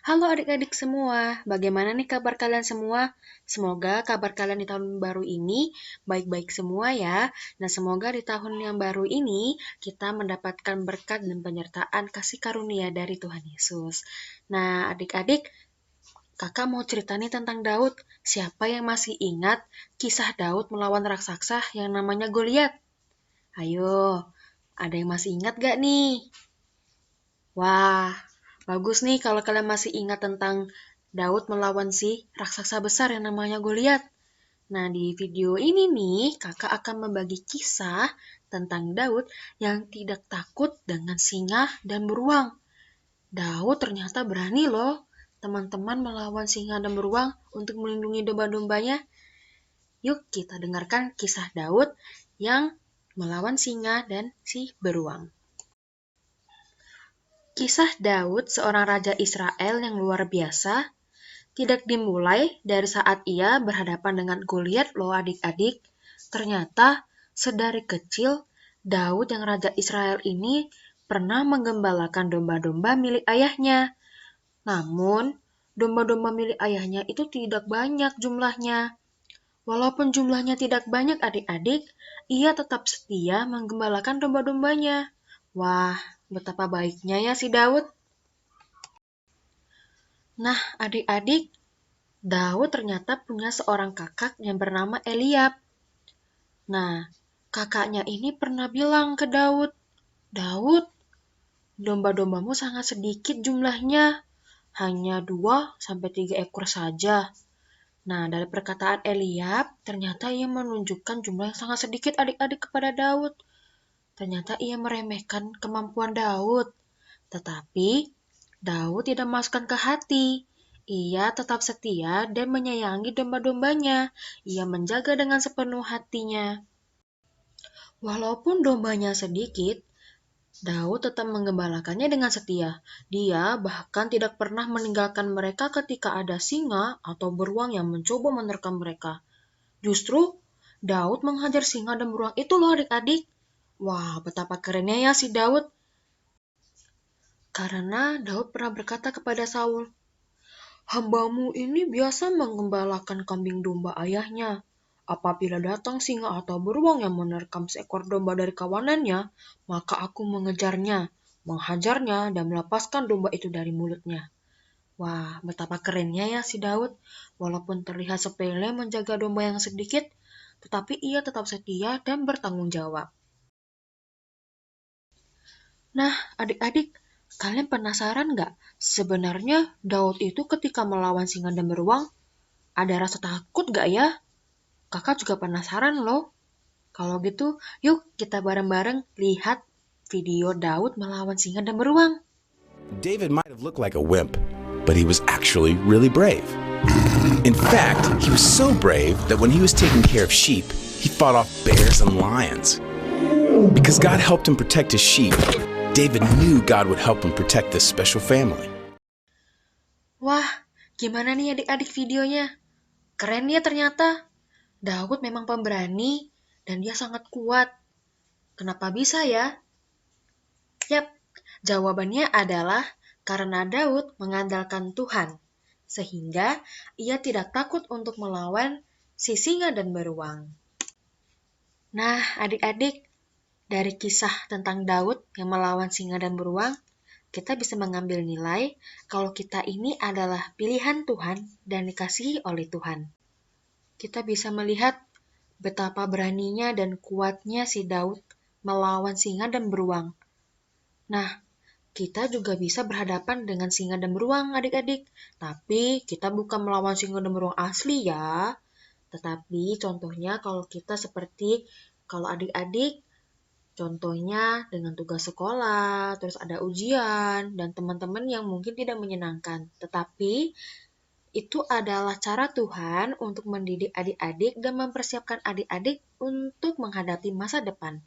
Halo adik-adik semua, bagaimana nih kabar kalian semua? Semoga kabar kalian di tahun baru ini baik-baik semua ya. Nah, semoga di tahun yang baru ini kita mendapatkan berkat dan penyertaan kasih karunia dari Tuhan Yesus. Nah, adik-adik, kakak mau cerita nih tentang Daud. Siapa yang masih ingat kisah Daud melawan raksasa yang namanya Goliat? Ayo, ada yang masih ingat gak nih? Wah, bagus nih kalau kalian masih ingat tentang Daud melawan si raksasa besar yang namanya Goliat. Nah, di video ini nih, kakak akan membagi kisah tentang Daud yang tidak takut dengan singa dan beruang. Daud ternyata berani loh, teman-teman, melawan singa dan beruang untuk melindungi domba-dombanya. Yuk kita dengarkan kisah Daud yang melawan singa dan si beruang. Kisah Daud, seorang raja Israel yang luar biasa, tidak dimulai dari saat ia berhadapan dengan Goliat loh adik-adik. Ternyata sedari kecil, Daud yang raja Israel ini pernah menggembalakan domba-domba milik ayahnya. Namun, domba-domba milik ayahnya itu tidak banyak jumlahnya. Walaupun jumlahnya tidak banyak adik-adik, ia tetap setia menggembalakan domba-dombanya. Wah, betapa baiknya ya si Daud. Nah, adik-adik, Daud ternyata punya seorang kakak yang bernama Eliab. Nah, kakaknya ini pernah bilang ke Daud, "Daud, domba-dombamu sangat sedikit jumlahnya, hanya 2 sampai 3 ekor saja." Nah, dari perkataan Eliab, ternyata ia menunjukkan jumlah yang sangat sedikit adik-adik kepada Daud. Ternyata ia meremehkan kemampuan Daud. Tetapi, Daud tidak masukkan ke hati. Ia tetap setia dan menyayangi domba-dombanya. Ia menjaga dengan sepenuh hatinya. Walaupun dombanya sedikit, Daud tetap menggembalakannya dengan setia. Dia bahkan tidak pernah meninggalkan mereka ketika ada singa atau beruang yang mencoba menerkam mereka. Justru, Daud menghajar singa dan beruang itu loh adik-adik. Wah, betapa kerennya ya si Daud. Karena Daud pernah berkata kepada Saul, "Hambamu ini biasa menggembalakan kambing domba ayahnya. Apabila datang singa atau beruang yang menerkam seekor domba dari kawanannya, maka aku mengejarnya, menghajarnya, dan melepaskan domba itu dari mulutnya." Wah, betapa kerennya ya si Daud. Walaupun terlihat sepele menjaga domba yang sedikit, tetapi ia tetap setia dan bertanggung jawab. Nah, adik-adik, kalian penasaran nggak? Sebenarnya Daud itu ketika melawan singa dan beruang, ada rasa takut nggak ya? Kakak juga penasaran loh. Kalau gitu, yuk kita bareng-bareng lihat video Daud melawan singa dan beruang. David might have looked like a wimp, but he was actually really brave. In fact, he was so brave that when he was taking care of sheep, he fought off bears and lions. Because God helped him protect his sheep, David knew God would help him protect this special family. Wah, gimana nih adik-adik videonya? Keren ya ternyata. Daud memang pemberani dan dia sangat kuat. Kenapa bisa ya? Yap, jawabannya adalah karena Daud mengandalkan Tuhan, sehingga ia tidak takut untuk melawan si singa dan beruang. Nah, adik-adik, dari kisah tentang Daud yang melawan singa dan beruang, kita bisa mengambil nilai kalau kita ini adalah pilihan Tuhan dan dikasihi oleh Tuhan. Kita bisa melihat betapa beraninya dan kuatnya si Daud melawan singa dan beruang. Nah, kita juga bisa berhadapan dengan singa dan beruang adik-adik. Tapi kita bukan melawan singa dan beruang asli ya. Tetapi contohnya kalau adik-adik, contohnya dengan tugas sekolah, terus ada ujian, dan teman-teman yang mungkin tidak menyenangkan. Tetapi itu adalah cara Tuhan untuk mendidik adik-adik dan mempersiapkan adik-adik untuk menghadapi masa depan.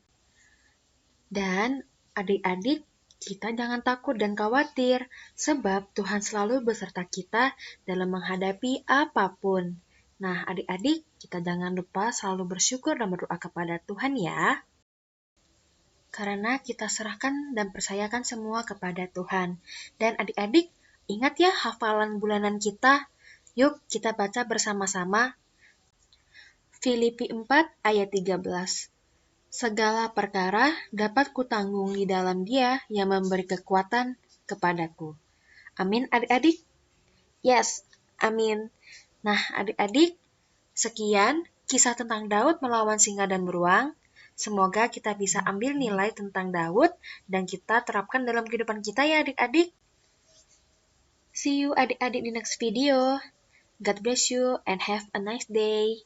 Dan adik-adik, kita jangan takut dan khawatir, sebab Tuhan selalu beserta kita dalam menghadapi apapun. Nah, adik-adik, kita jangan lupa selalu bersyukur dan berdoa kepada Tuhan ya. Karena kita serahkan dan percayakan semua kepada Tuhan. Dan adik-adik, Ingat ya hafalan bulanan kita? Yuk kita baca bersama-sama. Filipi 4 ayat 13. Segala perkara dapat kutanggung di dalam Dia yang memberi kekuatan kepadaku. Amin adik-adik? Yes, amin. Nah adik-adik, sekian kisah tentang Daud melawan singa dan beruang. Semoga kita bisa ambil nilai tentang Daud dan kita terapkan dalam kehidupan kita ya adik-adik. See you adik-adik di next video. God bless you and have a nice day.